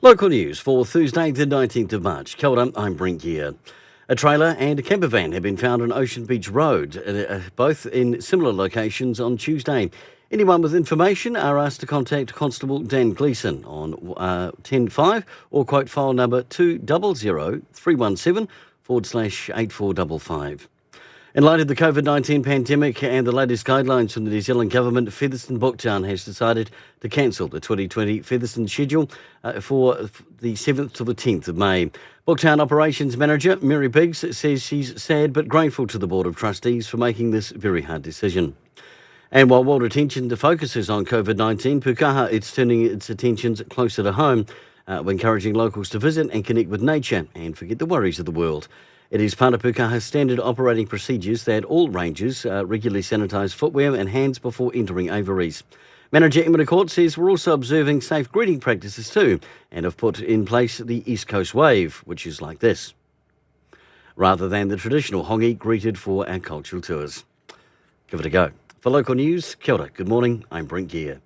Local news for Thursday, the 19th of March. Kia ora, I'm Brent Gare. A trailer and a camper van have been found on Ocean Beach Road, both in similar locations on Tuesday. Anyone with information are asked to contact Constable Dan Gleeson on 105 or quote file number 200317 /8455. In light of the COVID-19 pandemic and the latest guidelines from the New Zealand Government, Featherston Booktown has decided to cancel the 2020 Featherston schedule for the 7th to the 10th of May. Booktown Operations Manager Mary Biggs says she's sad but grateful to the Board of Trustees for making this very hard decision. And while world attention focuses on COVID-19, Pukaha is turning its attentions closer to home, encouraging locals to visit and connect with nature and forget the worries of the world. It is part of Pukaha's standard operating procedures that all rangers regularly sanitise footwear and hands before entering aviaries. Manager Emma Court says we're also observing safe greeting practices too and have put in place the East Coast Wave, which is like this, rather than the traditional hongi greeted for our cultural tours. Give it a go. For local news, kia ora, good morning, I'm Brent Gare.